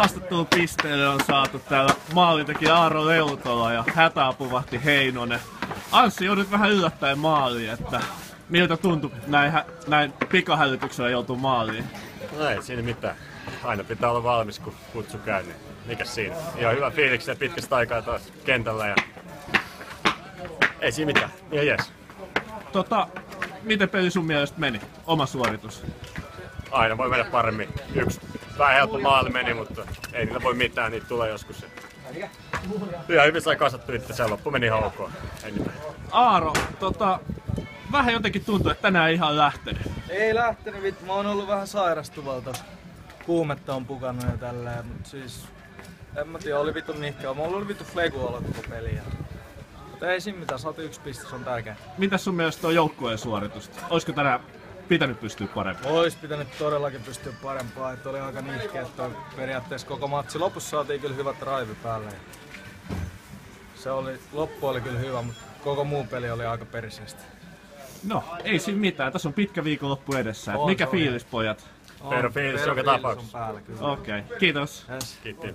Haastattelupisteelle on saatu täällä maalintekijä Aaro Leutola ja hätäapuvahti Heinonen. Anssi joudut vähän yllättäen maaliin, että miltä tuntui näin pikahälytyksellä joutuu maaliin? No ei siinä mitään. Aina pitää olla valmis kun kutsu käy, niin mikäs siinä. Ihan hyvä fiiliksi ja pitkästä aikaa taas kentällä ja ei siinä mitään. Ihan jes. Miten peli sun mielestä meni? Oma suoritus? Aina voi mennä paremmin. Yksi vähän helppo maali meni, mutta ei niillä voi mitään, niitä tulee joskus. Ihan hyvin sai kasattu itse, se loppu meni ihan ok. Ei mitään. Aaro, vähän jotenkin tuntuu, että tänään ei ihan lähtenyt. Ei lähtenyt vittu, mä oon ollut vähän sairastuvalta. Kuumetta on pukannut ja tälleen, mut siis en mä tiedä, oli vittu nihkeä. Mulla oli vittu flegu-olo koko peliä. Mutta ei siinä mitään, saatu yksi piste, se on tärkeä. Mitäs sun mielestä on joukkueen suoritusta? Olisiko tänään pitänyt pystyä paremmin? Ois pitänyt todellakin pystyä parempaa, että oli aika nihkeä, että periaatteessa koko matsi. Lopussa saatiin kyllä hyvä drive päälle. Loppu oli kyllä hyvä, mutta koko muu peli oli aika perseestä. No, ei siinä mitään. Tässä on pitkä viikonloppu edessä. Mikä fiilis, pojat? Pero fiilis joka tapauksessa. Okei, kiitos. Yes. Kiitos.